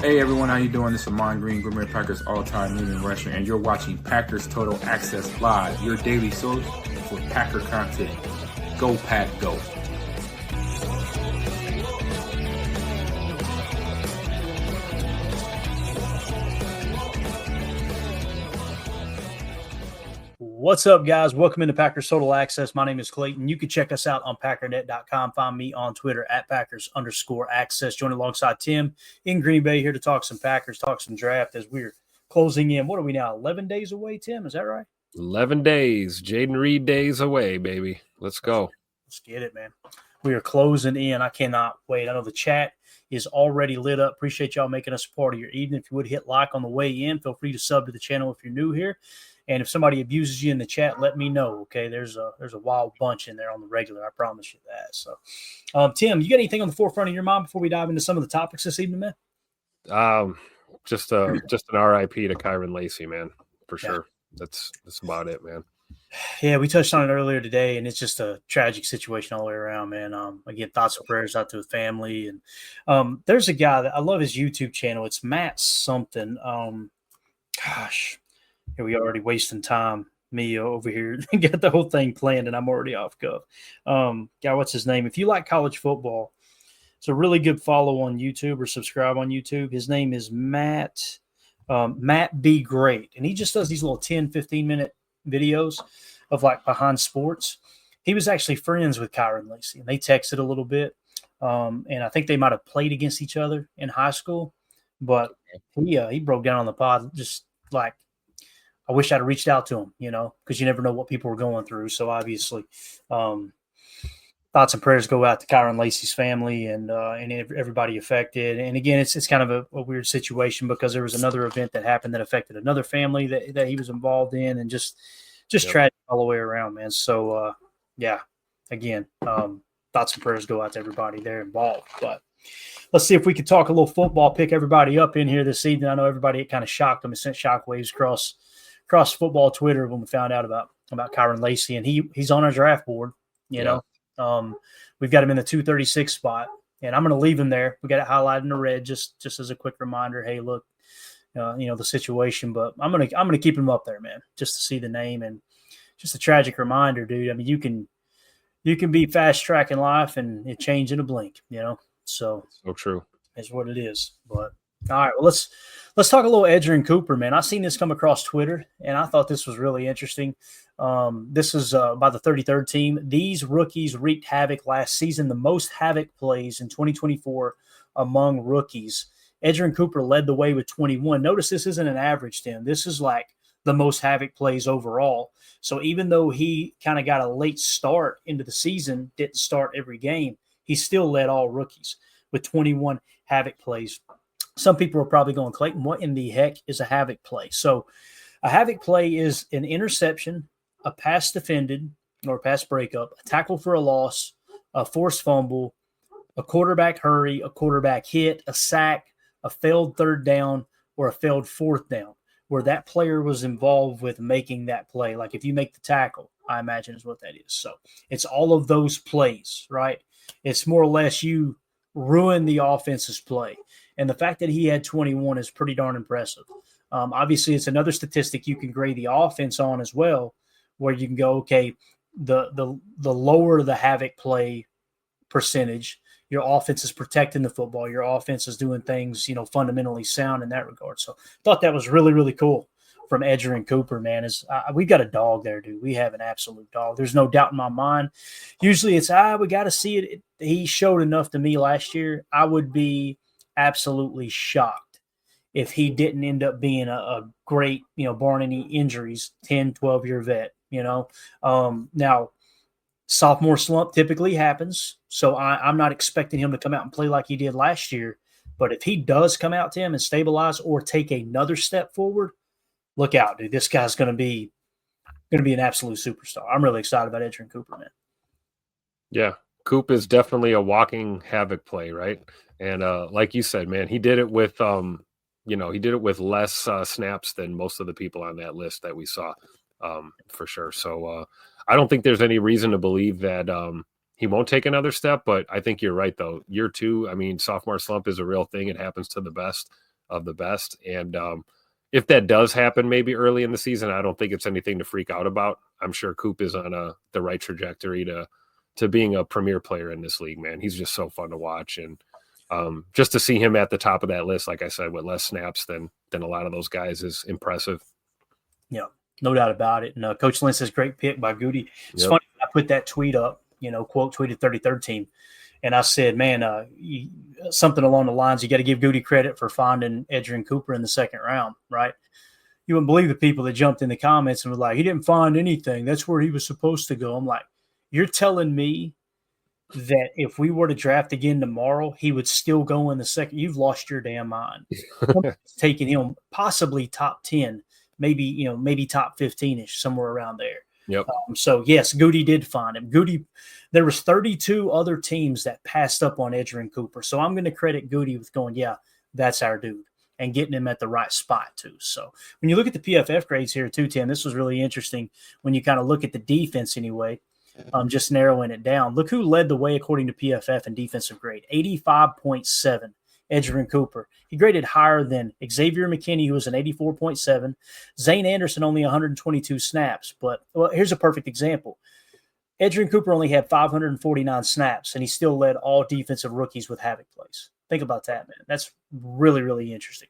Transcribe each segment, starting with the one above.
Hey everyone, how you doing? This is Amon Green, Green Bay Packers all-time leading rusher, and you're watching Packers Total Access Live, your daily source for Packer content. Go Pack, go! What's up, guys? Welcome into Packers Total Access. My name is Clayton. You can check us out on packernet.com. Find me on Twitter at Packers_access. Joining alongside Tim in Green Bay here to talk some Packers, talk some draft as we're closing in. What are we now, 11 days away, Tim? Is that right? 11 days. Jaden Reed days away, baby. Let's go. Let's get it, man. We are closing in. I cannot wait. I know the chat is already lit up. Appreciate y'all making us a part of your evening. If you would hit like on the way in, feel free to sub to the channel if you're new here. And if somebody abuses you in the chat, let me know, okay? There's a wild bunch in there on the regular. I promise you that. So, Tim, you got anything on the forefront of your mind before we dive into some of the topics this evening, man? Just an RIP to Kyron Lacy, man, for sure. That's about it, man. Yeah, we touched on it earlier today, and it's just a tragic situation all the way around, man. Again, thoughts and prayers out to the family. And there's a guy that I love his YouTube channel. It's Matt something. Here we already wasting time. Me over here got the whole thing planned, and I'm already off cuff. Guy, what's his name? If you like college football, it's a really good follow on YouTube or subscribe on YouTube. His name is Matt Be Great, and he just does these little 10, 15-minute videos of like behind sports. He was actually friends with Kyron Lacy, and they texted a little bit, and I think they might have played against each other in high school. But he broke down on the pod just like, I wish I'd have reached out to him, because you never know what people are going through. So obviously, thoughts and prayers go out to Kyron Lacy's family and everybody affected. And again, it's kind of a weird situation because there was another event that happened that affected another family that he was involved in, and just tragic all the way around, man. So again, thoughts and prayers go out to everybody there involved. But let's see if we could talk a little football, pick everybody up in here this evening. I know everybody, it kind of shocked them. It sent shockwaves across football Twitter when we found out about Kyron Lacy, and he's on our draft board. You know, we've got him in the 236 spot, and I'm going to leave him there. We got it highlighted in the red, just as a quick reminder. Hey, look, the situation, but I'm gonna keep him up there, man, just to see the name and just a tragic reminder, dude. I mean, you can be fast tracking life and it change in a blink, So true. Is what it is, but. All right, well, let's talk a little Edgerrin Cooper, man. I seen this come across Twitter, and I thought this was really interesting. This is by the 33rd team. These rookies wreaked havoc last season, the most havoc plays in 2024 among rookies. Edgerrin Cooper led the way with 21. Notice this isn't an average, Tim. This is like the most havoc plays overall. So even though he kind of got a late start into the season, didn't start every game, he still led all rookies with 21 havoc plays. Some people are probably going, Clayton, what in the heck is a havoc play? So a havoc play is an interception, a pass defended or pass breakup, a tackle for a loss, a forced fumble, a quarterback hurry, a quarterback hit, a sack, a failed third down, or a failed fourth down, where that player was involved with making that play. Like if you make the tackle, I imagine is what that is. So it's all of those plays, right? It's more or less you ruin the offense's play. And the fact that he had 21 is pretty darn impressive. Obviously, it's another statistic you can grade the offense on as well, where you can go, okay, the lower the havoc play percentage, your offense is protecting the football. Your offense is doing things, fundamentally sound in that regard. So I thought that was really, really cool from Edgerrin Cooper, man. We've got a dog there, dude. We have an absolute dog. There's no doubt in my mind. Usually it's, we got to see it. He showed enough to me last year. I would be absolutely shocked if he didn't end up being a great, barring any injuries, 10, 12-year vet, Now, sophomore slump typically happens, so I'm not expecting him to come out and play like he did last year. But if he does come out, Tim, and stabilize or take another step forward, look out, dude. This guy's going to be an absolute superstar. I'm really excited about Edgerrin Cooper, man. Yeah, Coop is definitely a walking havoc play, right? And like you said, man, he did it with less snaps than most of the people on that list that we saw, for sure. So I don't think there's any reason to believe that he won't take another step, but I think you're right, though. Year two, I mean, sophomore slump is a real thing. It happens to the best. of the best. And if that does happen maybe early in the season, I don't think it's anything to freak out about. I'm sure Coop is on the right trajectory to being a premier player in this league, man. He's just so fun to watch. And just to see him at the top of that list, like I said, with less snaps than a lot of those guys is impressive. Yeah, no doubt about it. And Coach Lynn says, great pick by Goody. It's funny, I put that tweet up, quote tweeted 33rd team. And I said, man, something along the lines, you got to give Goody credit for finding Edgerrin Cooper in the second round, right? You wouldn't believe the people that jumped in the comments and were like, he didn't find anything. That's where he was supposed to go. I'm like, you're telling me that if we were to draft again tomorrow, he would still go in the second? You've lost your damn mind. Taking him possibly top 10, maybe top 15-ish, somewhere around there. Yep. So, yes, Goody did find him. There was 32 other teams that passed up on Edgerrin Cooper. So I'm going to credit Goody with going, yeah, that's our dude, and getting him at the right spot too. So when you look at the PFF grades here too, Tim, this was really interesting when you kind of look at the defense anyway, just narrowing it down. Look who led the way according to PFF in defensive grade, 85.7. Edgerrin Cooper. He graded higher than Xavier McKinney, who was an 84.7. Zane Anderson, only 122 snaps. But here's a perfect example. Edgerrin Cooper only had 549 snaps, and he still led all defensive rookies with havoc plays. Think about that, man. That's really, really interesting.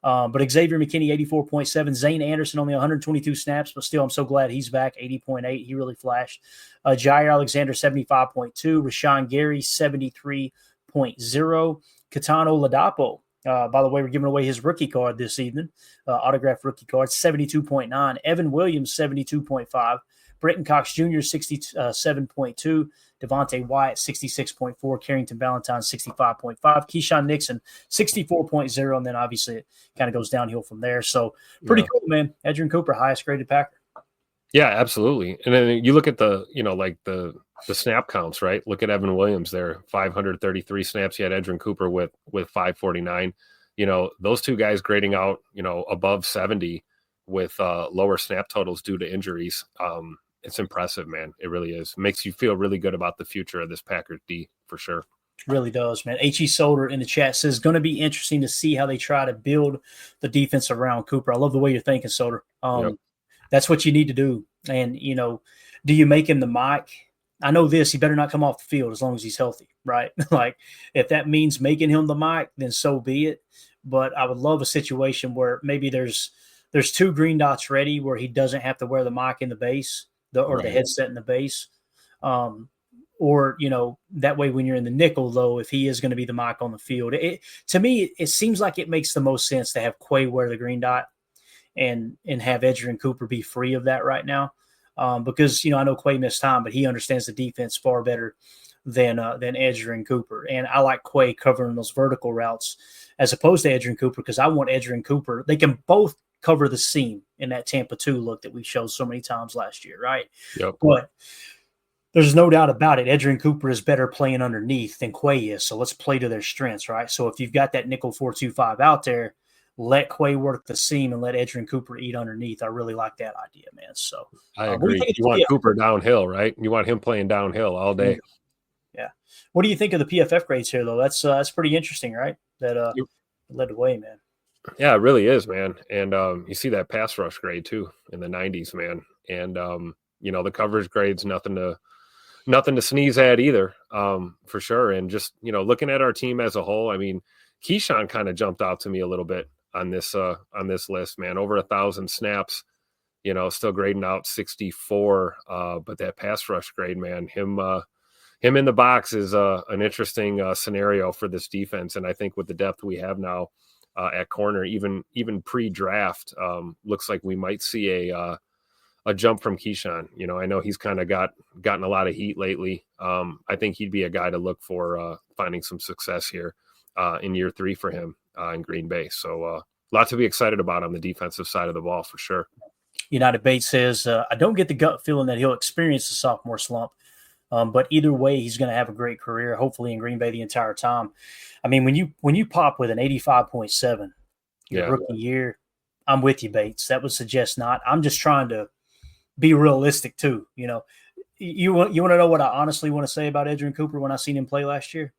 But Xavier McKinney, 84.7. Zane Anderson, only 122 snaps, but still, I'm so glad he's back, 80.8. He really flashed. Jair Alexander, 75.2. Rashawn Gary, 73.0. Katano Ladapo, by the way, we're giving away his rookie card this evening, autographed rookie card, 72.9. Evan Williams, 72.5. Brenton Cox Jr., 67.2. Devontae Wyatt, 66.4. Carrington Valentine, 65.5. Keyshawn Nixon, 64.0. And then obviously it kind of goes downhill from there. So pretty cool, man. Edgerrin Cooper, highest graded Packer. Yeah, absolutely. And then you look at the snap counts, right? Look at Evan Williams there, 533 snaps. You had Edgerrin Cooper with 549. Those two guys grading out, above 70 with lower snap totals due to injuries. It's impressive, man. It really is. Makes you feel really good about the future of this Packers D for sure. Really does, man. H.E. Solder in the chat says, going to be interesting to see how they try to build the defense around Cooper. I love the way you're thinking, Solder. That's what you need to do. And, do you make him the Mike? I know this, he better not come off the field as long as he's healthy, right? Like, if that means making him the Mike, then so be it. But I would love a situation where maybe there's two green dots ready where he doesn't have to wear the mic in the base or the headset in the base. Or, that way when you're in the nickel, though, if he is going to be the mic on the field, to me, it seems like it makes the most sense to have Quay wear the green dot and have Edgerrin Cooper be free of that right now. Because, I know Quay missed time, but he understands the defense far better than Edgerrin Cooper. And I like Quay covering those vertical routes as opposed to Edgerrin Cooper because I want Edgerrin Cooper. They can both cover the seam in that Tampa 2 look that we showed so many times last year, right? Yep. But there's no doubt about it. Edgerrin Cooper is better playing underneath than Quay is. So let's play to their strengths, right? So if you've got that nickel 4-2-5 out there, let Quay work the seam and let Edgerrin Cooper eat underneath. I really like that idea, man. So I agree. You want Cooper downhill, right? You want him playing downhill all day. Yeah. What do you think of the PFF grades here, though? That's pretty interesting, right? That led the way, man. Yeah, it really is, man. And you see that pass rush grade too in the 90s, man. And the coverage grade's nothing to sneeze at either, for sure. And just looking at our team as a whole, I mean, Keyshawn kind of jumped out to me a little bit on this list, man. Over 1,000 snaps, still grading out 64. But that pass rush grade, man, him in the box is an interesting scenario for this defense. And I think with the depth we have now at corner, even pre-draft, looks like we might see a jump from Keyshawn. I know he's kind of gotten a lot of heat lately. I think he'd be a guy to look for finding some success here in year 3 for him in Green Bay. So a lot to be excited about on the defensive side of the ball for sure. United Bates says, I don't get the gut feeling that he'll experience the sophomore slump. But either way, he's going to have a great career, hopefully in Green Bay the entire time. I mean, when you pop with an 85.7 your rookie year, I'm with you, Bates. That would suggest not. I'm just trying to be realistic too. You want to know what I honestly want to say about Edgerrin Cooper when I seen him play last year?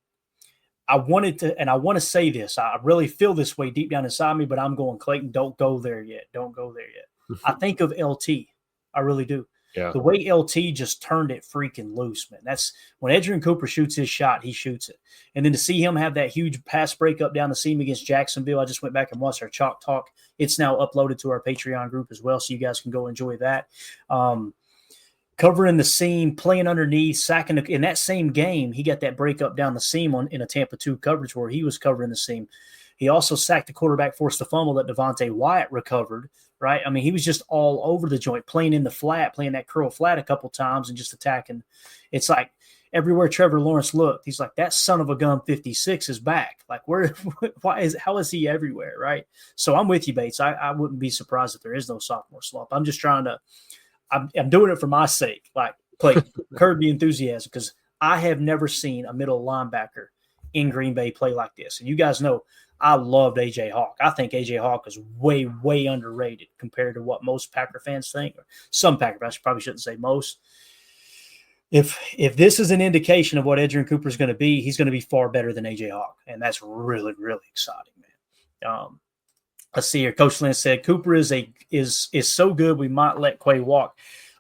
I wanted to, and I want to say this. I really feel this way deep down inside me, but I'm going, Clayton, don't go there yet. Don't go there yet. I think of LT. I really do. Yeah. The way LT just turned it freaking loose, man. That's when Edgerrin Cooper shoots his shot, he shoots it. And then to see him have that huge pass breakup down the seam against Jacksonville, I just went back and watched our Chalk Talk. It's now uploaded to our Patreon group as well, so you guys can go enjoy that. Covering the seam, playing underneath, sacking. In that same game, he got that breakup down the seam in a Tampa 2 coverage where he was covering the seam. He also sacked the quarterback, forced the fumble that Devontae Wyatt recovered, right? I mean, he was just all over the joint, playing in the flat, playing that curl flat a couple times and just attacking. It's like everywhere Trevor Lawrence looked, he's like, that son of a gun 56 is back. Like, how is he everywhere, right? So I'm with you, Bates. I wouldn't be surprised if there is no sophomore slump. I'm just trying to I'm doing it for my sake, like curb the enthusiasm, because I have never seen a middle linebacker in Green Bay play like this. And you guys know I loved A.J. Hawk. I think A.J. Hawk is way, way underrated compared to what most Packer fans think. Or some Packer fans, probably shouldn't say most. If this is an indication of what Edgerrin Cooper is going to be, he's going to be far better than A.J. Hawk. And that's really, really exciting, man. Let's see here. Coach Lynn said Cooper is so good we might let Quay walk.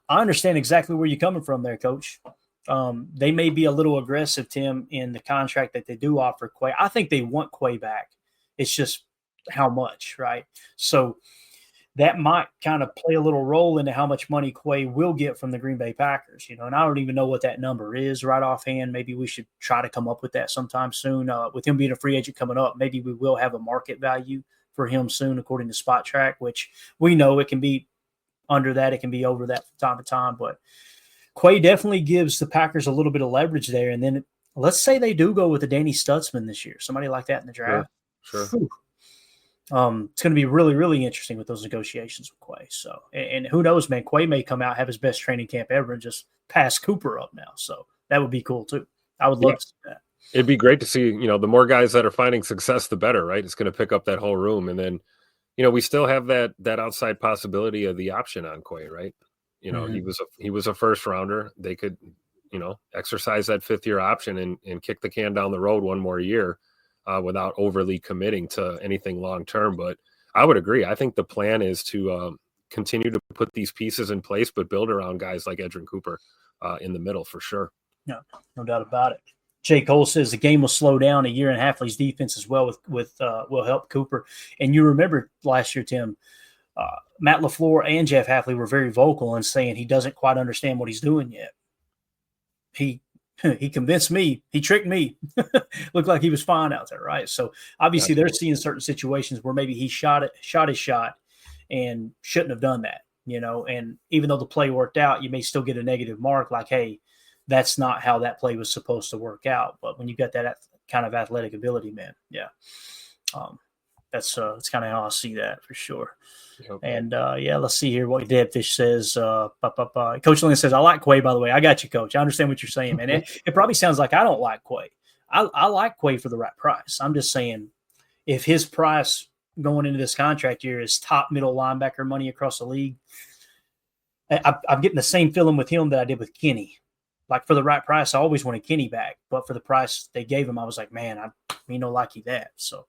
I understand exactly where you're coming from there, Coach. They may be a little aggressive, Tim, in the contract that they do offer Quay. I think they want Quay back. It's just how much, right? So that might kind of play a little role into how much money Quay will get from the Green Bay Packers, and I don't even know what that number is right offhand. Maybe we should try to come up with that sometime soon. With him being a free agent coming up, maybe we will have a market value for him soon, according to Spot Track, which we know it can be under that. It can be over that from time to time. But Quay definitely gives the Packers a little bit of leverage there. And then let's say they do go with the Danny Stutzman this year, somebody like that in the draft. Sure. It's going to be really, really interesting with those negotiations with Quay. So, and who knows, man, Quay may come out, have his best training camp ever and just pass Cooper up now. So that would be cool too. I would love to see that. It'd be great to see, the more guys that are finding success, the better, right? It's going to pick up that whole room. And then, we still have that outside possibility of the option on Quay, right? He was a first rounder. They could, exercise that 5th-year option and kick the can down the road one more year without overly committing to anything long-term. But I would agree. I think the plan is to continue to put these pieces in place, but build around guys like Edgerrin Cooper in the middle for sure. No doubt about it. Jay Cole says the game will slow down a year, and Hafley's defense as well will help Cooper. And you remember last year, Tim, Matt LaFleur and Jeff Hafley were very vocal in saying he doesn't quite understand what he's doing yet. He convinced me. He tricked me. Looked like he was fine out there, right? So obviously they're seeing certain situations where maybe he shot his shot and shouldn't have done that, And even though the play worked out, you may still get a negative mark like, hey, that's not how that play was supposed to work out. But when you got that kind of athletic ability, man, that's kind of how I see that for sure. Yep. And let's see here what Deadfish says. Coach Lynn says, I like Quay, by the way. I got you, Coach. I understand what you're saying, man. It probably sounds like I don't like Quay. I like Quay for the right price. I'm just saying if his price going into this contract year is top middle linebacker money across the league, I'm getting the same feeling with him that I did with Kenny. Like for the right price, I always wanted Kenny back. But for the price they gave him, I was like, man, I no likey that. So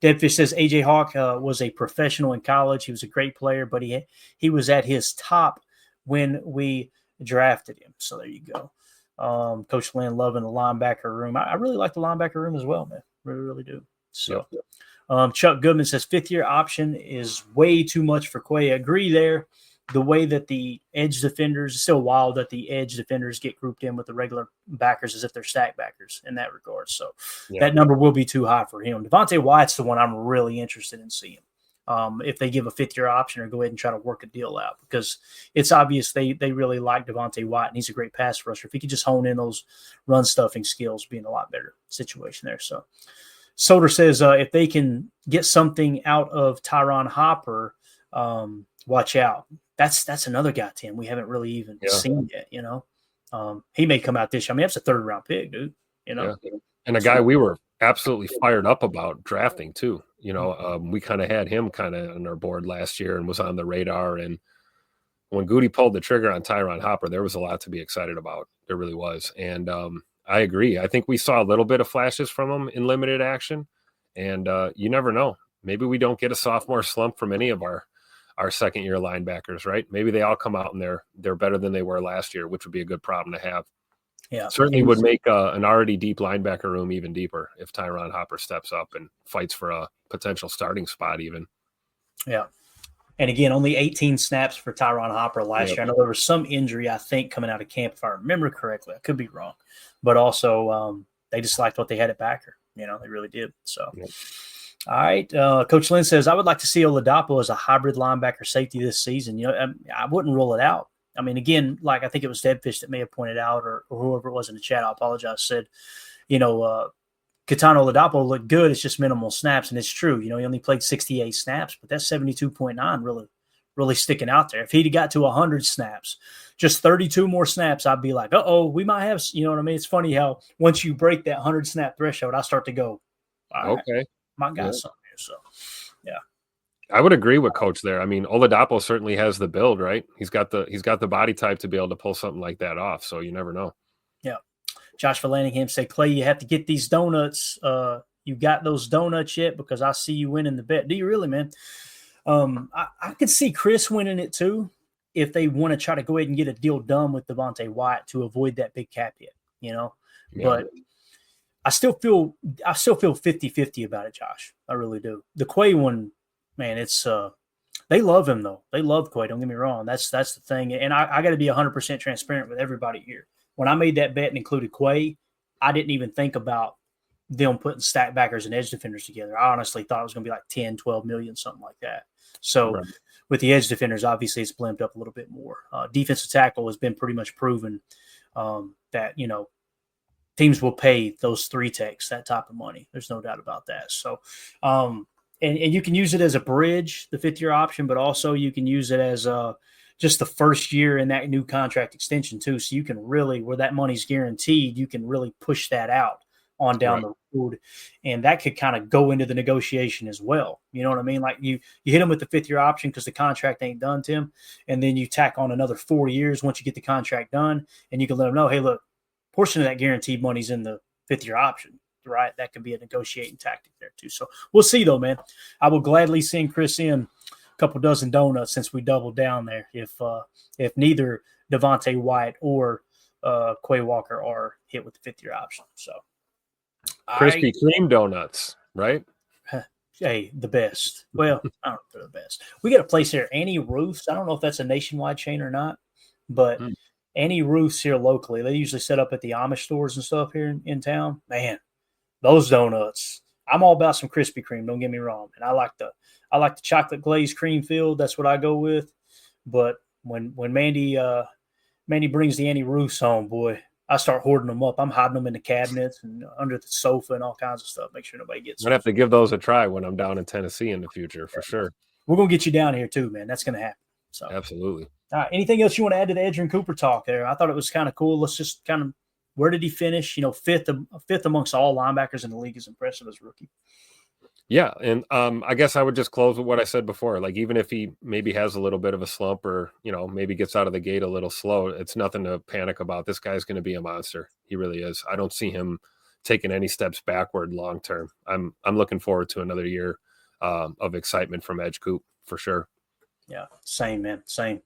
Deadfish says A.J. Hawk was a professional in college. He was a great player, but he was at his top when we drafted him. So there you go. Coach Lynn loving the linebacker room. I really like the linebacker room as well, man. Really, really do. So Chuck Goodman says 5th-year option is way too much for Quay. Agree there. The way that the edge defenders, it's still wild that the edge defenders get grouped in with the regular backers as if they're stack backers in that regard. So that number will be too high for him. Devontae Wyatt's the one I'm really interested in seeing. If they give a 5th-year option or go ahead and try to work a deal out, because it's obvious they really like Devontae Wyatt and he's a great pass rusher. If he could just hone in those run stuffing skills, be in a lot better situation there. So Soder says if they can get something out of Tyron Hopper, watch out. That's another guy, Tim, we haven't really even seen yet, He may come out this year. I mean, that's a 3rd-round pick, dude, And a guy we were absolutely fired up about drafting too. We kind of had him kind of on our board last year and was on the radar. And when Goody pulled the trigger on Tyron Hopper, there was a lot to be excited about. There really was. And I agree. I think we saw a little bit of flashes from him in limited action, and you never know. Maybe we don't get a sophomore slump from any of our second-year linebackers, right? Maybe they all come out and they're better than they were last year, which would be a good problem to have. Yeah, certainly would make an already deep linebacker room even deeper if Tyron Hopper steps up and fights for a potential starting spot even. Yeah. And again, only 18 snaps for Tyron Hopper last year. I know there was some injury, I think, coming out of camp, if I remember correctly. I could be wrong. But also, they just liked what they had at backer. They really did. So, All right. Coach Lynn says, I would like to see Oladapo as a hybrid linebacker safety this season. I wouldn't rule it out. I mean, again, like I think it was Deadfish that may have pointed out, or whoever it was in the chat, I apologize, said, Katana Oladapo looked good. It's just minimal snaps. And it's true. He only played 68 snaps, but that's 72.9 really sticking out there. If he'd got to 100 snaps, just 32 more snaps, I'd be like, we might have, what I mean? It's funny how once you break that 100 snap threshold, I start to go, okay, my guy's something here. So, yeah. I would agree with Coach there. I mean, Oladapo certainly has the build, right? He's got the body type to be able to pull something like that off. So you never know. Yeah. Josh Vallandigham said, Clay, you have to get these donuts. You got those donuts yet? Because I see you winning the bet. Do you really, man? I could see Chris winning it too if they want to try to go ahead and get a deal done with Devontae Wyatt to avoid that big cap hit, Yeah. But I still feel 50-50 about it, Josh. I really do. The Quay one, man, it's they love him though. They love Quay. Don't get me wrong. That's the thing. And I got to be 100% transparent with everybody here. When I made that bet and included Quay, I didn't even think about them putting stack backers and edge defenders together. I honestly thought it was going to be like 10, 12 million, something like that. So with the edge defenders, obviously it's blimped up a little bit more. Defensive tackle has been pretty much proven that, teams will pay those three techs that type of money. There's no doubt about that. So, and you can use it as a bridge, the 5th-year option, but also you can use it as just the first year in that new contract extension too. So you can really, where that money's guaranteed, you can really push that out on down the road. And that could kind of go into the negotiation as well. You know what I mean? Like you hit them with the 5th-year option because the contract ain't done, Tim. And then you tack on another 4 years once you get the contract done. And you can let them know, hey, look, portion of that guaranteed money's in the 5th-year option, right? That could be a negotiating tactic there too. So we'll see though, man. I will gladly send Chris in a couple dozen donuts since we doubled down there. If neither Devontae Wyatt or Quay Walker are hit with the 5th-year option. So Krispy Kreme donuts, right? Hey, the best. Well, I don't know if they're the best. We got a place here, Annie Roofs. I don't know if that's a nationwide chain or not, but Annie Roofs here locally. They usually set up at the Amish stores and stuff here in town. Man, those donuts. I'm all about some Krispy Kreme. Don't get me wrong, and I like the chocolate glazed cream filled. That's what I go with. But when Mandy brings the Annie Roofs home, boy, I start hoarding them up. I'm hiding them in the cabinets and under the sofa and all kinds of stuff. Make sure nobody gets them. I'm going to have to give those a try when I'm down in Tennessee in the future for sure. We're going to get you down here too, man. That's going to happen. So absolutely. All right. Anything else you want to add to the Edgerrin Cooper talk there? I thought it was kind of cool. Let's just kind of, where did he finish? Fifth amongst all linebackers in the league is impressive as a rookie. Yeah, and I guess I would just close with what I said before. Like, even if he maybe has a little bit of a slump or, maybe gets out of the gate a little slow, it's nothing to panic about. This guy's going to be a monster. He really is. I don't see him taking any steps backward long term. I'm looking forward to another year of excitement from Edge Coop for sure. Yeah, same, man. Same.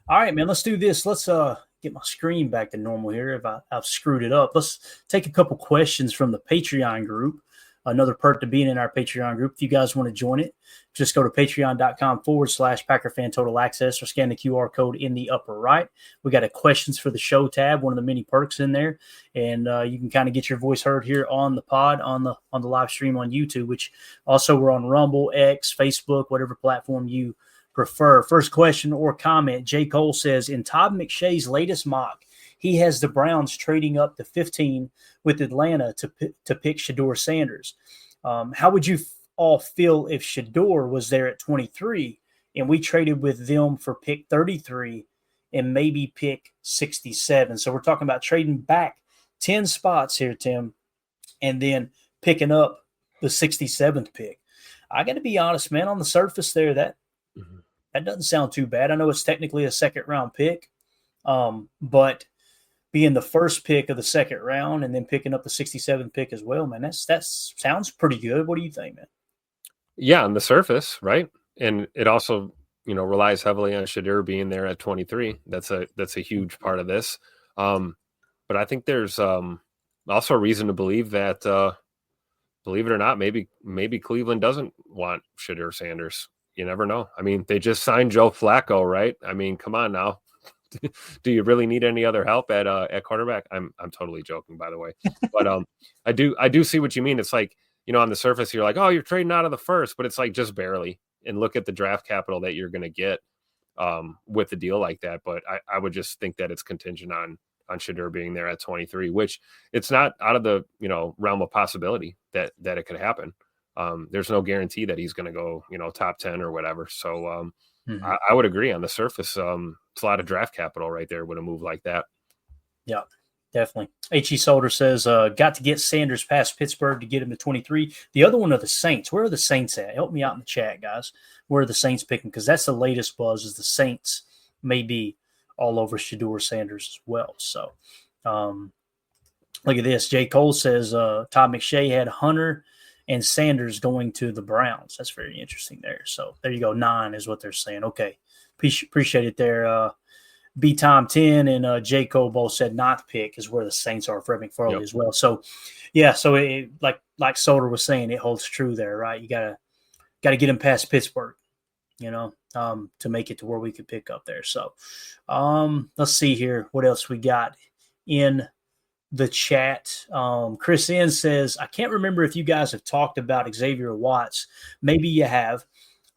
All right, man, let's do this. Let's get my screen back to normal here if I've screwed it up. Let's take a couple questions from the Patreon group. Another perk to being in our Patreon group. If you guys want to join it, just go to patreon.com/PackerFan Total Access or scan the QR code in the upper right. We got a questions for the show tab, one of the many perks in there. And you can kind of get your voice heard here on the pod, on the live stream on YouTube, which also we're on Rumble, X, Facebook, whatever platform you prefer. First question or comment, J. Cole says, in Todd McShay's latest mock, he has the Browns trading up to 15 with Atlanta to pick Shedeur Sanders. How would you all feel if Shedeur was there at 23 and we traded with them for pick 33 and maybe pick 67? So we're talking about trading back 10 spots here, Tim, and then picking up the 67th pick. I got to be honest, man, on the surface there, that doesn't sound too bad. I know it's technically a second-round pick, but being the first pick of the second round and then picking up the 67th pick as well, man. That sounds pretty good. What do you think, man? Yeah, on the surface, right? And it also, relies heavily on Shadur being there at 23. That's a huge part of this. But I think there's also reason to believe that, believe it or not, maybe Cleveland doesn't want Shadur Sanders. You never know. I mean, they just signed Joe Flacco, right? I mean, come on now. Do you really need any other help at quarterback? I'm totally joking, by the way. But I do see what you mean. It's like, on the surface, you're like, oh, you're trading out of the first, but it's like just barely. And look at the draft capital that you're going to get with a deal like that. But I would just think that it's contingent on Shadur being there at 23, which it's not out of the realm of possibility that it could happen. There's no guarantee that he's going to go top 10 or whatever. So I would agree on the surface. It's a lot of draft capital right there with a move like that. Yeah, definitely. H.E. Solder says, got to get Sanders past Pittsburgh to get him to 23. The other one are the Saints. Where are the Saints at? Help me out in the chat, guys. Where are the Saints picking? Because that's the latest buzz, is the Saints may be all over Shadur Sanders as well. So look at this. J. Cole says Todd McShay had Hunter and Sanders going to the Browns. That's very interesting there. So there you go. 9 is what they're saying. Okay. Appreciate it there. B-Time 10 and J. Cole both said not to pick is where the Saints are for Evan McFarley as well. So, yeah, so it, like Solder was saying, it holds true there, right? You gotta get him past Pittsburgh, to make it to where we could pick up there. So, let's see here what else we got in the chat. Chris N says, I can't remember if you guys have talked about Xavier Watts. Maybe you have.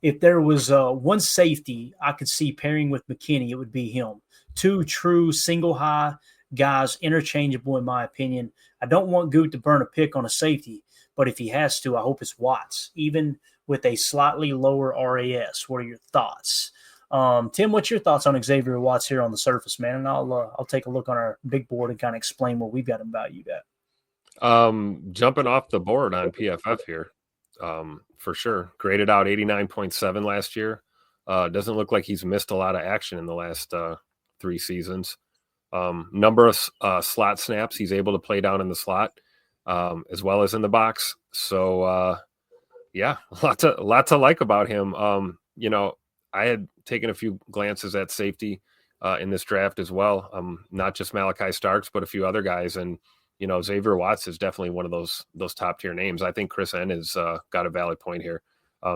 If there was one safety I could see pairing with McKinney, it would be him. 2 true single high guys, interchangeable in my opinion. I don't want Goot to burn a pick on a safety, but if he has to, I hope it's Watts, even with a slightly lower RAS. What are your thoughts? Tim, what's your thoughts on Xavier Watts here on the surface, man? And I'll take a look on our big board and kind of explain what we've got him valued at. Jumping off the board on PFF here. For sure. Graded out 89.7 last year. Doesn't look like he's missed a lot of action in the last 3 seasons. Number of slot snaps he's able to play down in the slot as well as in the box. So, yeah, a lot to like about him. I had taken a few glances at safety in this draft as well. Not just Malachi Starks, but a few other guys. And Xavier Watts is definitely one of those top tier names. I think Chris N has got a valid point here.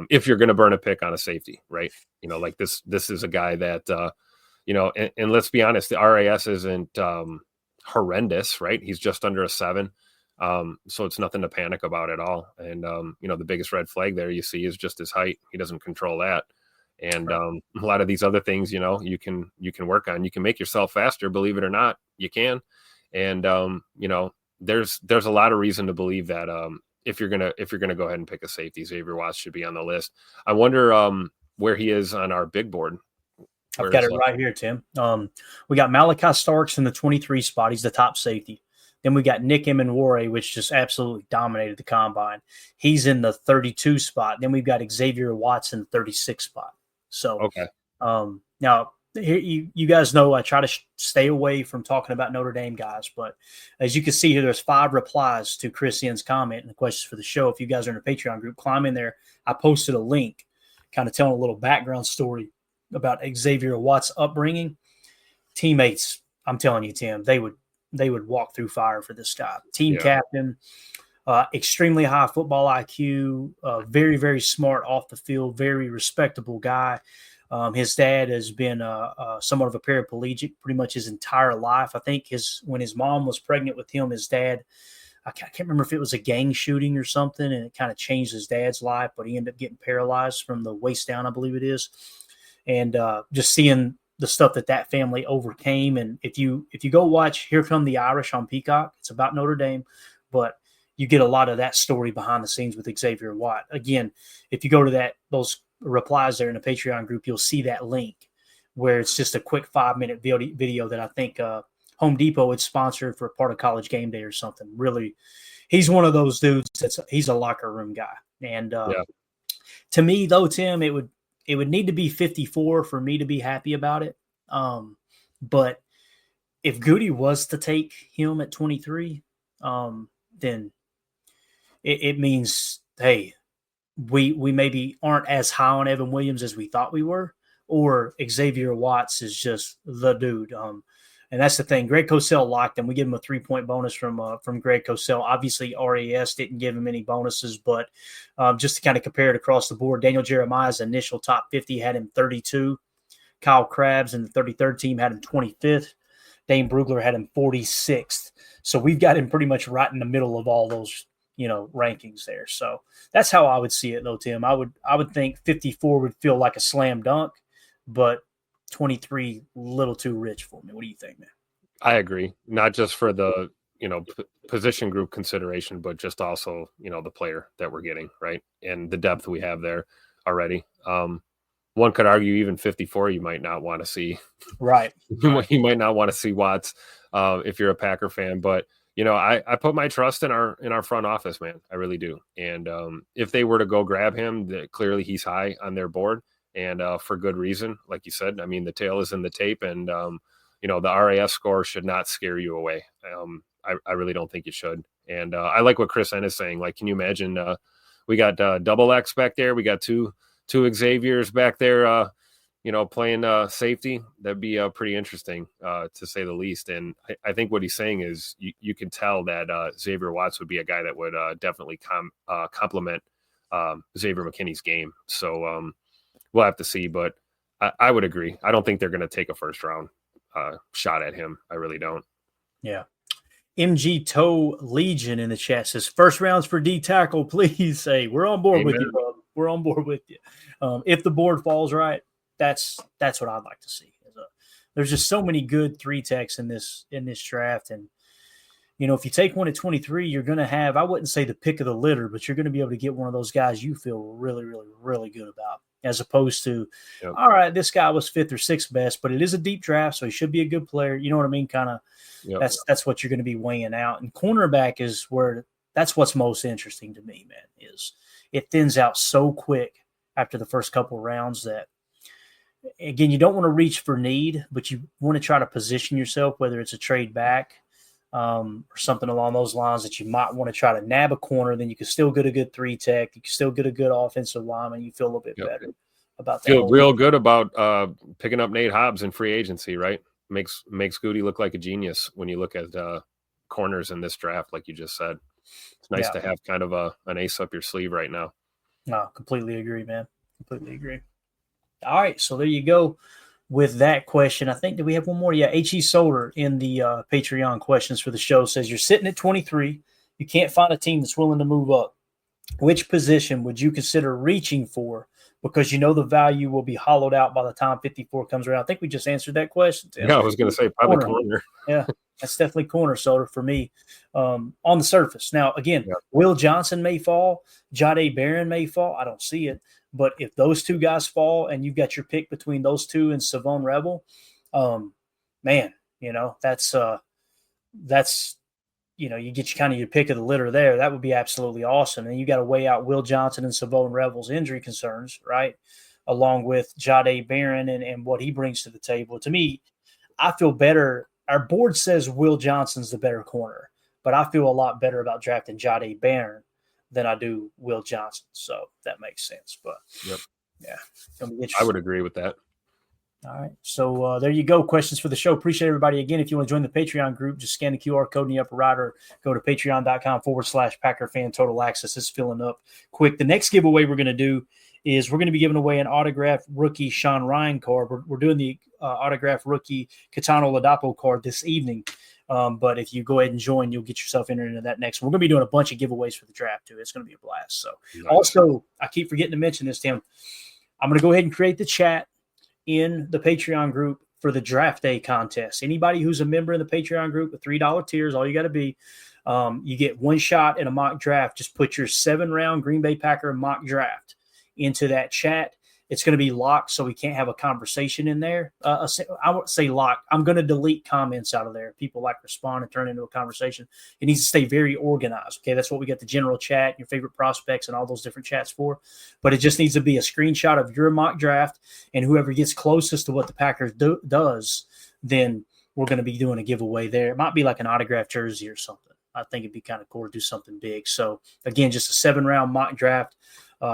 If you're going to burn a pick on a safety, right? Like this is a guy that, and let's be honest, the RAS isn't horrendous, right? He's just under a 7. So it's nothing to panic about at all. And, the biggest red flag there you see is just his height. He doesn't control that. And a lot of these other things, you can work on. You can make yourself faster, believe it or not, you can. And there's a lot of reason to believe that if you're gonna go ahead and pick a safety, Xavier Watts should be on the list. I wonder where he is on our big board. I've got it right here, Tim. We got Malachi Starks in the 23 spot. He's the top safety. Then we got Nick Emenwore, which just absolutely dominated the combine. He's in the 32 spot. Then we've got Xavier Watts in the 36 spot. So okay. Now. Here, you guys know I try to stay away from talking about Notre Dame guys, but as you can see here, there's 5 replies to Chris N's comment and the questions for the show. If you guys are in a Patreon group, climb in there. I posted a link kind of telling a little background story about Xavier Watts' upbringing. Teammates, I'm telling you, Tim, they would walk through fire for this guy. Team captain, extremely high football IQ, very, very smart off the field, very respectable guy. His dad has been somewhat of a paraplegic pretty much his entire life. I think when his mom was pregnant with him, his dad, I can't remember if it was a gang shooting or something, and it kind of changed his dad's life, but he ended up getting paralyzed from the waist down, I believe it is. And just seeing the stuff that family overcame. And if you go watch Here Come the Irish on Peacock, it's about Notre Dame, but you get a lot of that story behind the scenes with Xavier Watt. Again, if you go to those replies there in the Patreon group, you'll see that link where it's just a quick 5-minute video that I think Home Depot had sponsored for part of College Game Day or something. Really, he's one of those dudes he's a locker room guy. And to me, though, Tim, it would need to be 54 for me to be happy about it. But if Goody was to take him at 23, then it means, hey, we maybe aren't as high on Evan Williams as we thought we were, or Xavier Watts is just the dude. And that's the thing. Greg Cosell locked him. We give him a 3-point bonus from Greg Cosell. Obviously, RAS didn't give him any bonuses, but just to kind of compare it across the board, Daniel Jeremiah's initial top 50 had him 32. Kyle Krabs in the 33rd team had him 25th. Dane Brugler had him 46th. So we've got him pretty much right in the middle of all those, rankings there. So that's how I would see it, though, Tim. I would think 54 would feel like a slam dunk, but 23 a little too rich for me. What do you think, man? I agree. Not just for the position group consideration, but just also the player that we're getting, right, and the depth we have there already. One could argue even 54 you might not want to see. Right. You might not want to see Watts if you're a Packer fan, but I put my trust in our front office, man. I really do. And if they were to go grab him, clearly he's high on their board, and for good reason. Like you said, I mean, the tail is in the tape, and the RAS score should not scare you away. I really don't think it should. And I like what Chris N is saying. Like, can you imagine? We got double X back there. We got two Xaviers back there, playing safety. That'd be pretty interesting, to say the least. And I think what he's saying is you can tell that Xavier Watts would be a guy that would definitely complement Xavier McKinney's game. So we'll have to see, but I would agree. I don't think they're going to take a first round shot at him. I really don't. Yeah. MG Toe Legion in the chat says, first rounds for D tackle, please. Hey, we're on board with you, bro. We're on board with you. If the board falls right, that's what I'd like to see. There's just so many good 3-techs in this draft. And, if you take one at 23, you're going to have, I wouldn't say the pick of the litter, but you're going to be able to get one of those guys you feel really, really, really good about, as opposed to, all right, this guy was 5th or 6th best, but it is a deep draft, so he should be a good player. You know what I mean? Kind of that's what you're going to be weighing out. And cornerback is where that's what's most interesting to me, man, is it thins out so quick after the first couple of rounds that, again, you don't want to reach for need, but you want to try to position yourself, whether it's a trade back or something along those lines, that you might want to try to nab a corner. Then you can still get a good 3-tech. You can still get a good offensive lineman. You feel a little bit better about that. Feel real good about picking up Nate Hobbs in free agency, right? Makes Goody look like a genius when you look at corners in this draft, like you just said. It's nice to have kind of an ace up your sleeve right now. No, completely agree, man. Completely agree. All right, so there you go with that question. I think, do we have one more? Yeah, H.E. Solder in the Patreon questions for the show says, you're sitting at 23. You can't find a team that's willing to move up. Which position would you consider reaching for, because the value will be hollowed out by the time 54 comes around? I think we just answered that question, Tim. Yeah, I was going to say probably corner. Yeah, that's definitely corner, Solder, for me on the surface. Now, again, Will Johnson may fall. Jahdae Barron may fall. I don't see it. But if those two guys fall and you've got your pick between those two and Savon Rebel, man, that's you get kind of your pick of the litter there. That would be absolutely awesome. And you got to weigh out Will Johnson and Savon Rebel's injury concerns, right, along with Jahdae Barron and what he brings to the table. To me, I feel better. Our board says Will Johnson's the better corner, but I feel a lot better about drafting Jahdae Barron than I do Will Johnson. So that makes sense. But I would agree with that. All right. So there you go. Questions for the show. Appreciate everybody. Again, if you want to join the Patreon group, just scan the QR code in the upper right, or go to patreon.com/Packer Fan Total Access. It's filling up quick. The next giveaway we're going to do is we're going to be giving away an autographed rookie Sean Ryan card. We're doing the autographed rookie Kitano Ladapo card this evening. But if you go ahead and join, you'll get yourself entered into that next. We're going to be doing a bunch of giveaways for the draft, too. It's going to be a blast. So, Also, I keep forgetting to mention this, Tim. I'm going to go ahead and create the chat in the Patreon group for the draft day contest. Anybody who's a member in the Patreon group with $3 tiers, all you got to be, you get one shot in a mock draft. Just put your 7-round Green Bay Packer mock draft into that chat. It's going to be locked, so we can't have a conversation in there. I won't say locked. I'm going to delete comments out of there. People like respond and turn into a conversation. It needs to stay very organized. Okay, that's what we got the general chat, your favorite prospects, and all those different chats for. But it just needs to be a screenshot of your mock draft, and whoever gets closest to what the Packers does, then we're going to be doing a giveaway there. It might be like an autographed jersey or something. I think it'd be kind of cool to do something big. So, again, just a 7-round mock draft.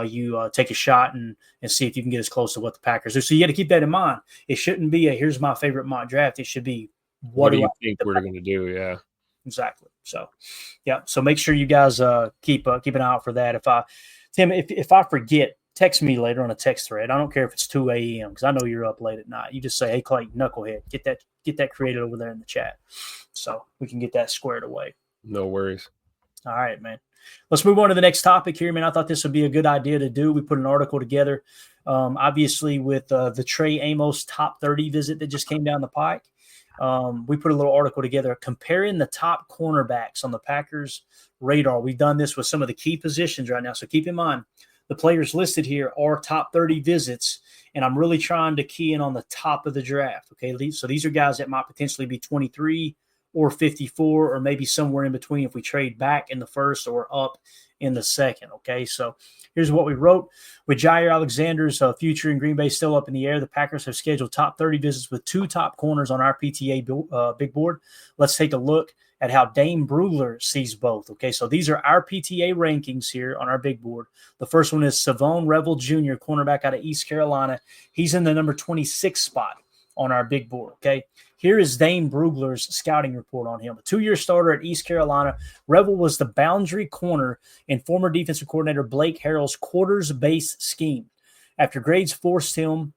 You take a shot and see if you can get as close to what the Packers do. So you got to keep that in mind. It shouldn't be here's my favorite mock draft. It should be what do you think we're going to do? Yeah, exactly. So, yeah. So make sure you guys keep an eye out for that. Tim, if I forget, text me later on a text thread. I don't care if it's 2 a.m. because I know you're up late at night. You just say, "Hey, Clay, knucklehead, get that created over there in the chat," so we can get that squared away. No worries. All right, man. Let's move on to the next topic here, man. I thought this would be a good idea to do. We put an article together, obviously, with the Trey Amos top 30 visit that just came down the pike. We put a little article together comparing the top cornerbacks on the Packers' radar. We've done this with some of the key positions right now. So keep in mind, the players listed here are top 30 visits, and I'm really trying to key in on the top of the draft. Okay, so these are guys that might potentially be 23 or 54 or maybe somewhere in between if we trade back in the first or up in the second. Okay, so here's what we wrote. With Jair Alexander's future in Green Bay still up in the air, the Packers have scheduled top 30 visits with 2 top corners on our PTA big board. Let's take a look at how Dane Brugler sees both. Okay, so these are our PTA rankings here on our big board. The first one is Savone Revel Jr., cornerback out of East Carolina. He's in the number 26 spot on our big board. Okay, here is Dane Brugler's scouting report on him. A 2-year starter at East Carolina, Revel was the boundary corner in former defensive coordinator Blake Harrell's quarters-based scheme. After grades forced him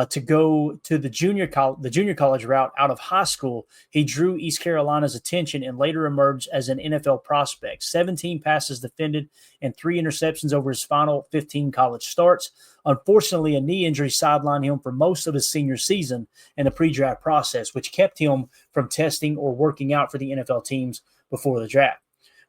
to go to the junior college route out of high school, he drew East Carolina's attention and later emerged as an NFL prospect. 17 passes defended and 3 interceptions over his final 15 college starts. Unfortunately, a knee injury sidelined him for most of his senior season in the pre-draft process, which kept him from testing or working out for the NFL teams before the draft.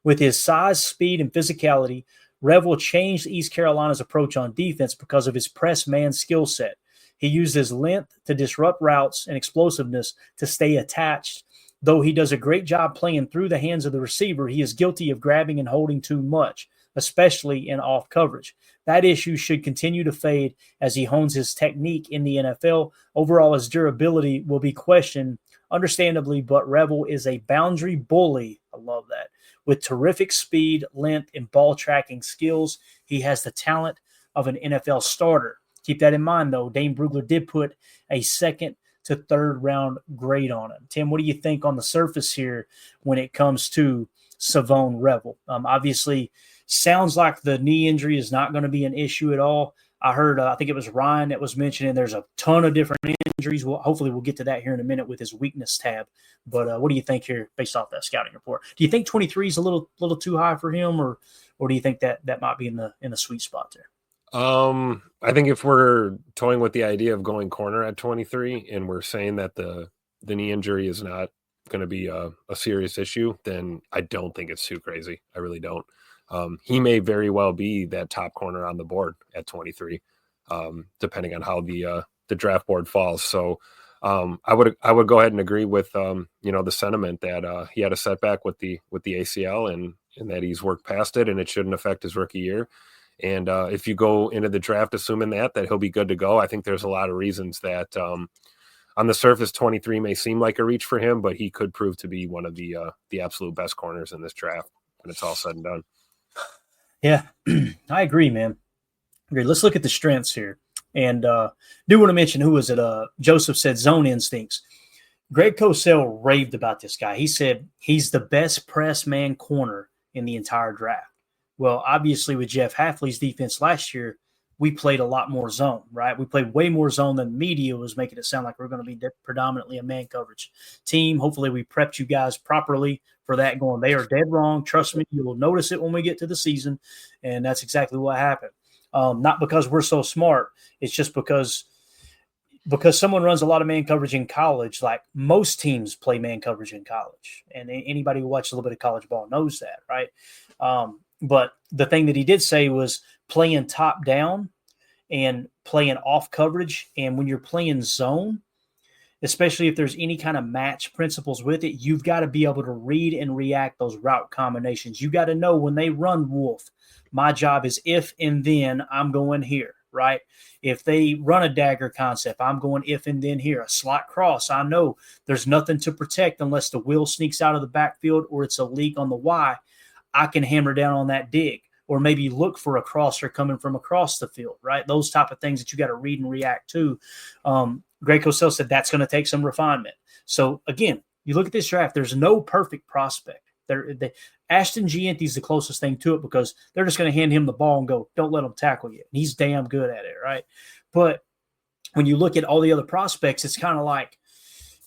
With his size, speed, and physicality, Revel changed East Carolina's approach on defense because of his press man skill set. He used his length to disrupt routes and explosiveness to stay attached. Though he does a great job playing through the hands of the receiver, he is guilty of grabbing and holding too much, especially in off coverage. That issue should continue to fade as he hones his technique in the NFL. Overall, his durability will be questioned, understandably, but Revel is a boundary bully. I love that. With terrific speed, length, and ball tracking skills, he has the talent of an NFL starter. Keep that in mind, though. Dane Brugler did put a 2nd to 3rd round grade on him. Tim, what do you think on the surface here when it comes to Savone Revel? Obviously, sounds like the knee injury is not going to be an issue at all. I heard, I think it was Ryan that was mentioning there's a ton of different injuries. Hopefully we'll get to that here in a minute with his weakness tab. But what do you think here based off that scouting report? Do you think 23 is a little too high for him, or do you think that might be in the sweet spot there? I think if we're toying with the idea of going corner at 23 and we're saying that the knee injury is not going to be a serious issue, then I don't think it's too crazy. I really don't. He may very well be that top corner on the board at 23, depending on how the draft board falls. So I would go ahead and agree with the sentiment that he had a setback with the ACL and that he's worked past it and it shouldn't affect his rookie year. And if you go into the draft assuming that he'll be good to go, I think there's a lot of reasons that on the surface 23 may seem like a reach for him, but he could prove to be one of the absolute best corners in this draft when it's all said and done. Yeah, I agree, man. Okay, let's look at the strengths here. And do want to mention, who was it? Joseph said zone instincts. Greg Cosell raved about this guy. He said he's the best press man corner in the entire draft. Well, obviously with Jeff Hafley's defense last year, we played a lot more zone, right? We played way more zone than the media was making it sound like we're going to be predominantly a man coverage team. Hopefully we prepped you guys properly for that going. They are dead wrong. Trust me, you will notice it when we get to the season, and that's exactly what happened. Not because we're so smart. It's just because someone runs a lot of man coverage in college. Like most teams play man coverage in college, and anybody who watches a little bit of college ball knows that, right? But the thing that he did say was playing top down and playing off coverage. And when you're playing zone, especially if there's any kind of match principles with it, you've got to be able to read and react those route combinations. You got to know when they run wolf, my job is if and then I'm going here, right? If they run a dagger concept, I'm going if and then here. A slot cross, I know there's nothing to protect unless the will sneaks out of the backfield or it's a leak on the Y. I can hammer down on that dig, or maybe look for a crosser coming from across the field, right? Those type of things that you got to read and react to. Greg Cosell said that's going to take some refinement. So, again, you look at this draft, there's no perfect prospect. Ashton Gianti's the closest thing to it because they're just going to hand him the ball and go, don't let him tackle you. And he's damn good at it, right? But when you look at all the other prospects, it's kind of like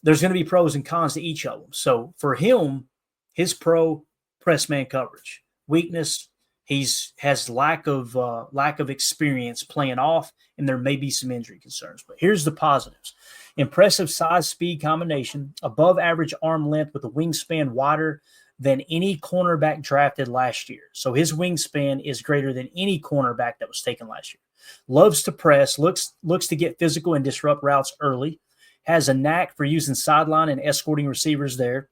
there's going to be pros and cons to each of them. So for him, his pro, press man coverage. Weakness, has lack of experience playing off, and there may be some injury concerns. But here's the positives. Impressive size-speed combination, above average arm length with a wingspan wider than any cornerback drafted last year. So his wingspan is greater than any cornerback that was taken last year. Loves to press, looks to get physical and disrupt routes early, has a knack for using sideline and escorting receivers there,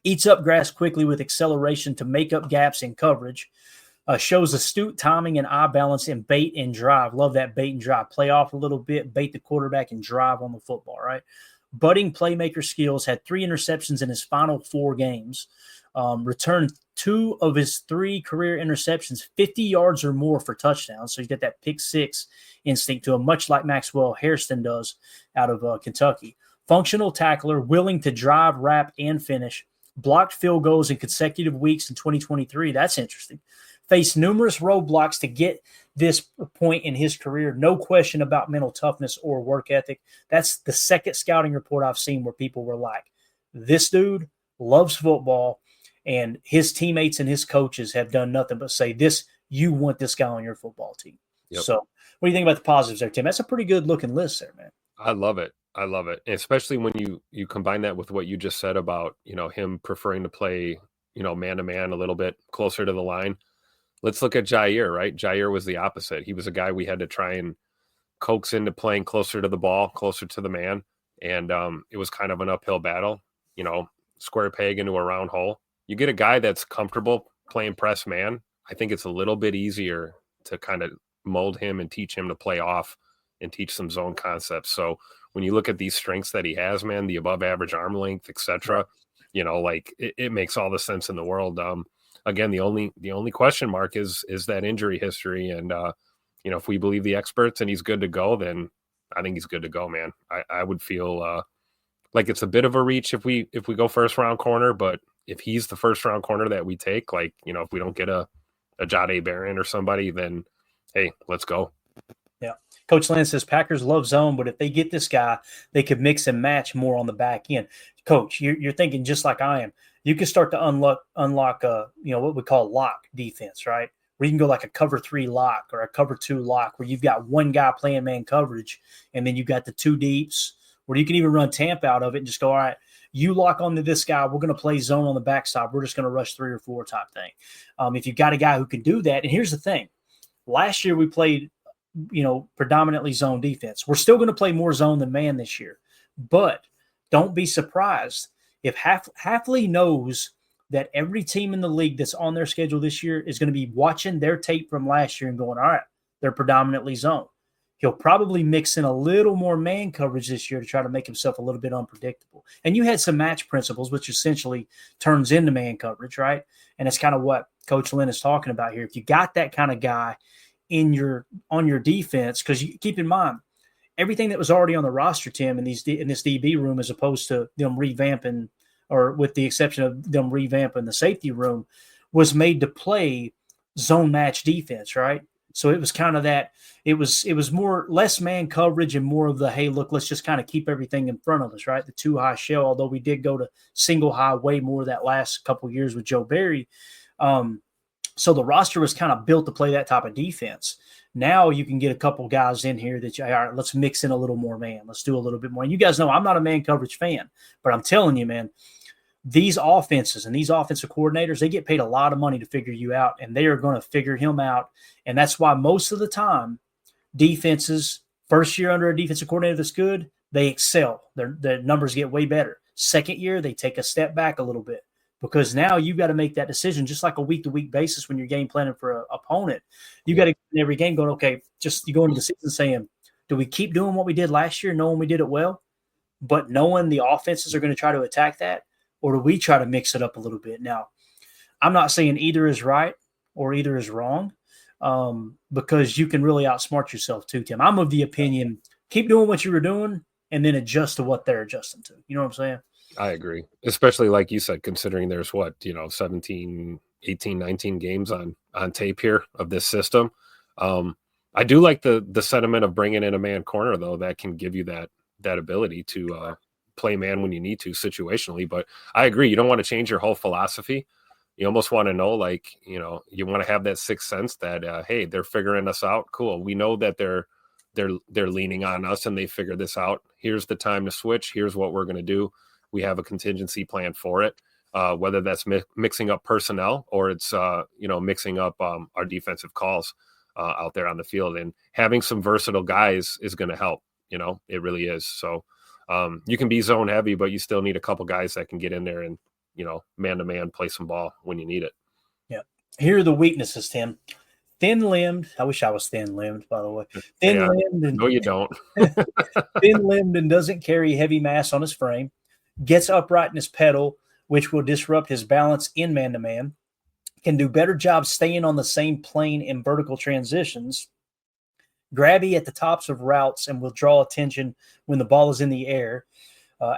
eats up grass quickly with acceleration to make up gaps in coverage, shows astute timing and eye balance in bait and drive. Love that bait and drive. Play off a little bit, bait the quarterback, and drive on the football, right? Budding playmaker skills, had 3 interceptions in his final 4 games. Returned 2 of his 3 career interceptions, 50 yards or more for touchdowns. So he's got that pick 6 instinct to him, much like Maxwell Hairston does out of Kentucky. Functional tackler, willing to drive, wrap, and finish. Blocked field goals in consecutive weeks in 2023. That's interesting. Faced numerous roadblocks to get this point in his career. No question about mental toughness or work ethic. That's the second scouting report I've seen where people were like, this dude loves football, and his teammates and his coaches have done nothing but say this, you want this guy on your football team. Yep. So what do you think about the positives there, Tim? That's a pretty good looking list there, man. I love it. Especially when you combine that with what you just said about, him preferring to play, man-to-man a little bit closer to the line. Let's look at Jair, right? Jair was the opposite. He was a guy we had to try and coax into playing closer to the ball, closer to the man. And it was kind of an uphill battle, square peg into a round hole. You get a guy that's comfortable playing press man. I think it's a little bit easier to kind of mold him and teach him to play off and teach some zone concepts. So when you look at these strengths that he has, man, the above average arm length, etc., it makes all the sense in the world. Again, the only question mark is that injury history. And, if we believe the experts and he's good to go, then I think he's good to go, man. I would feel like it's a bit of a reach if we go first round corner, but if he's the first round corner that we take, if we don't get a Jahdae Barron or somebody, then hey, let's go. Yeah. Coach Lynn says Packers love zone, but if they get this guy, they could mix and match more on the back end. Coach, you're thinking just like I am. You can start to unlock what we call lock defense, right? Where you can go like a cover 3 lock or a cover 2 lock where you've got one guy playing man coverage and then you've got the 2 deeps, where you can even run Tamp out of it and just go, all right, you lock onto this guy, we're going to play zone on the backside. We're just going to rush 3 or 4 type thing. If you've got a guy who can do that, and here's the thing. Last year we played, predominantly zone defense. We're still going to play more zone than man this year. But don't be surprised if Hafley knows that every team in the league that's on their schedule this year is going to be watching their tape from last year and going, all right, they're predominantly zone. He'll probably mix in a little more man coverage this year to try to make himself a little bit unpredictable. And you had some match principles, which essentially turns into man coverage, right? And it's kind of what Coach Lynn is talking about here. If you got that kind of guy on your defense, because you keep in mind, everything that was already on the roster, Tim, in this DB room, as opposed to them revamping, or with the exception of them revamping the safety room, was made to play zone match defense, right? So it was kind of that. It was less man coverage and more of the, hey, look, let's just kind of keep everything in front of us, right? The 2 high shell, although we did go to single high way more that last couple of years with Joe Barry. So the roster was kind of built to play that type of defense. Now you can get a couple guys in here that, all right, let's mix in a little more man. Let's do a little bit more. And you guys know I'm not a man coverage fan, but I'm telling you, man, these offenses and these offensive coordinators, they get paid a lot of money to figure you out, and they are going to figure him out. And that's why most of the time defenses, first year under a defensive coordinator that's good, they excel. Their numbers get way better. Second year, they take a step back a little bit because now you got to make that decision just like a week-to-week basis when you're game planning for an opponent. You got to in every game going, okay, just you go into the season saying, do we keep doing what we did last year, knowing we did it well, but knowing the offenses are going to try to attack that, or do we try to mix it up a little bit? Now, I'm not saying either is right or either is wrong, because you can really outsmart yourself too, Tim. I'm of the opinion, keep doing what you were doing and then adjust to what they're adjusting to. You know what I'm saying? I agree. Especially like you said, considering there's 17, 18, 19 games on tape here of this system. I do like the sentiment of bringing in a man corner, though, that can give you that ability to play man when you need to situationally. But I agree. You don't want to change your whole philosophy. You almost want to know, you want to have that sixth sense that, hey, they're figuring us out. Cool. We know that they're leaning on us and they figured this out. Here's the time to switch. Here's what we're going to do. We have a contingency plan for it, whether that's mixing up personnel or it's, mixing up our defensive calls out there on the field. And having some versatile guys is going to help. It really is. So you can be zone heavy, but you still need a couple guys that can get in there and, man-to-man play some ball when you need it. Yeah. Here are the weaknesses, Tim. Thin-limbed. I wish I was thin-limbed, by the way. Thin-limbed. No, you don't. Thin-limbed and doesn't carry heavy mass on his frame. Gets upright in his pedal, which will disrupt his balance in man-to-man. Can do better job staying on the same plane in vertical transitions. Grabby at the tops of routes and will draw attention when the ball is in the air.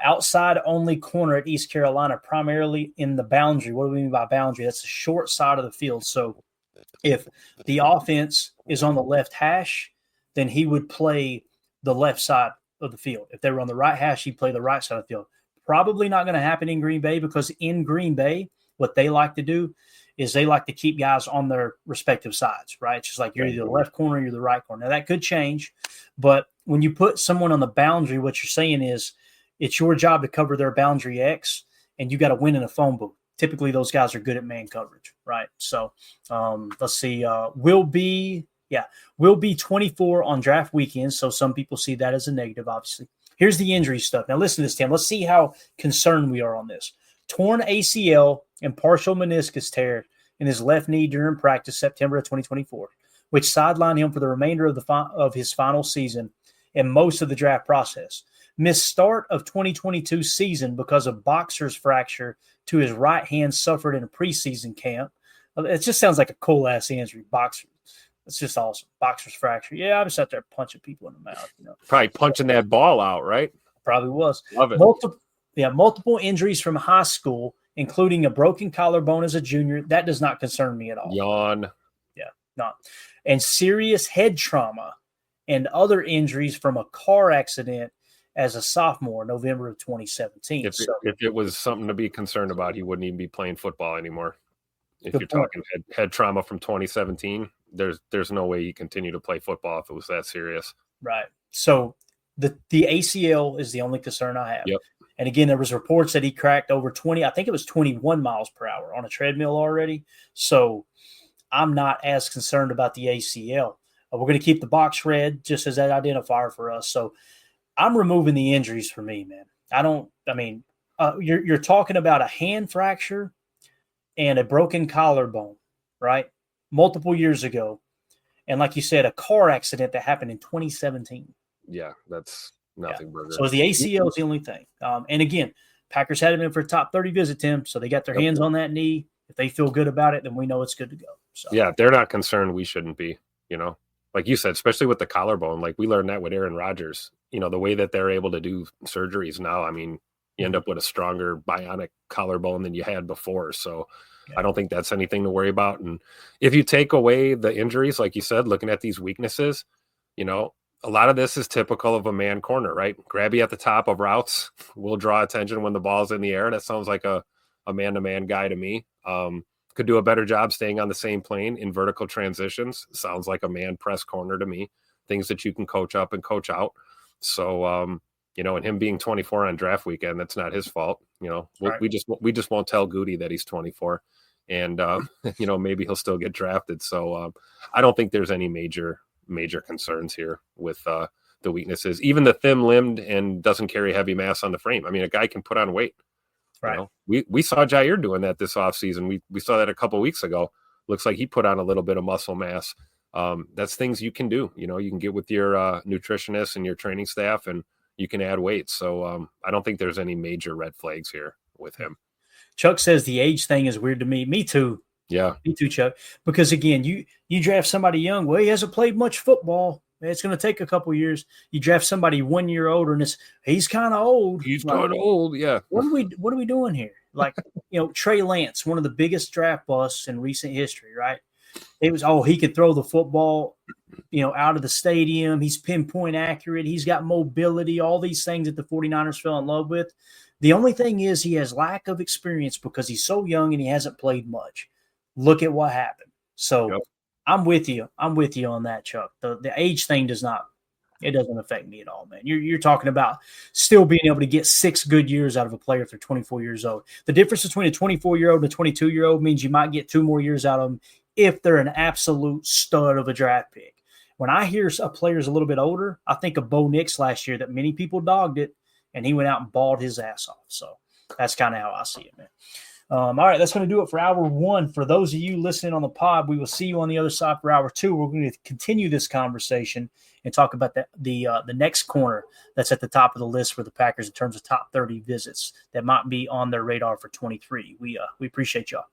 Outside only corner at East Carolina, primarily in the boundary. What do we mean by boundary? That's the short side of the field. So if the offense is on the left hash, then he would play the left side of the field. If they were on the right hash, he'd play the right side of the field. Probably not going to happen in Green Bay, because in Green Bay, what they like to do is they like to keep guys on their respective sides, right? It's just like you're either the left corner or you're the right corner. Now, that could change, but when you put someone on the boundary, what you're saying is it's your job to cover their boundary X, and you got to win in a phone booth. Typically, those guys are good at man coverage, right? So let's see. Will be 24 on draft weekend, so some people see that as a negative, obviously. Here's the injury stuff. Now, listen to this, Tim. Let's see how concerned we are on this. Torn ACL and partial meniscus tear in his left knee during practice September of 2024, which sidelined him for the remainder of his final season and most of the draft process. Missed start of 2022 season because of boxer's fracture to his right hand suffered in a preseason camp. It just sounds like a cool-ass injury, boxer. It's just awesome. Boxer's fracture. Yeah, I'm just out there punching people in the mouth. Probably punching that ball out, right? Probably was. Love it. Multiple injuries from high school, including a broken collarbone as a junior. That does not concern me at all. Yawn. Yeah, not. And serious head trauma and other injuries from a car accident as a sophomore, November of 2017. If it was something to be concerned about, he wouldn't even be playing football anymore. If you're talking head trauma from 2017, there's no way you continue to play football if it was that serious. Right. So the ACL is the only concern I have. Yep. And again, there was reports that he cracked over 20, I think it was 21 miles per hour on a treadmill already. So I'm not as concerned about the ACL. We're going to keep the box red just as that identifier for us. So I'm removing the injuries for me, man. You're talking about a hand fracture and a broken collarbone, right? Multiple years ago. And like you said, a car accident that happened in 2017. Yeah, that's nothing. Yeah. So the ACL is the only thing. And again, Packers had him in for a top 30 visit, Tim. So they got their hands on that knee. If they feel good about it, then we know it's good to go. So yeah, if they're not concerned, we shouldn't be, Like you said, especially with the collarbone, like we learned that with Aaron Rodgers, the way that they're able to do surgeries now, I mean, you end up with a stronger bionic collarbone than you had before. So I don't think that's anything to worry about. And if you take away the injuries, like you said, looking at these weaknesses, a lot of this is typical of a man corner, right? Grabby at the top of routes will draw attention when the ball's in the air. That sounds like a man-to-man guy to me. Could do a better job staying on the same plane in vertical transitions. Sounds like a man press corner to me. Things that you can coach up and coach out. So, and him being 24 on draft weekend, that's not his fault. Right. We just won't tell Goody that he's 24, and maybe he'll still get drafted. So I don't think there's any major concerns here with the weaknesses. Even the thin-limbed and doesn't carry heavy mass on the frame. I mean, a guy can put on weight. Right. You know, we saw Jair doing that this offseason. We saw that a couple weeks ago. Looks like he put on a little bit of muscle mass. That's things you can do. You know, you can get with your nutritionist and your training staff, and you can add weight. So I don't think there's any major red flags here with him. Chuck says the age thing is weird to me. Me too. Yeah. Me too, Chuck. Because again, you draft somebody young. Well, he hasn't played much football. It's going to take a couple years. You draft somebody 1 year older, and he's kind of old. He's kind of old. Yeah. What are we doing here? Like, Trey Lance, one of the biggest draft busts in recent history, right? It was, he can throw the football, out of the stadium. He's pinpoint accurate. He's got mobility, all these things that the 49ers fell in love with. The only thing is he has lack of experience because he's so young and he hasn't played much. Look at what happened. So yep. I'm with you. I'm with you on that, Chuck. The age thing doesn't affect me at all, man. You're talking about still being able to get 6 good years out of a player if they're 24 years old. The difference between a 24-year-old and a 22-year-old means you might get 2 more years out of them if they're an absolute stud of a draft pick. When I hear a player's a little bit older, I think of Bo Nix last year that many people dogged it, and he went out and balled his ass off. So that's kind of how I see it, man. All right, that's going to do it for hour 1. For those of you listening on the pod, we will see you on the other side for hour 2. We're going to continue this conversation and talk about the next corner that's at the top of the list for the Packers in terms of top 30 visits that might be on their radar for 23. We appreciate y'all.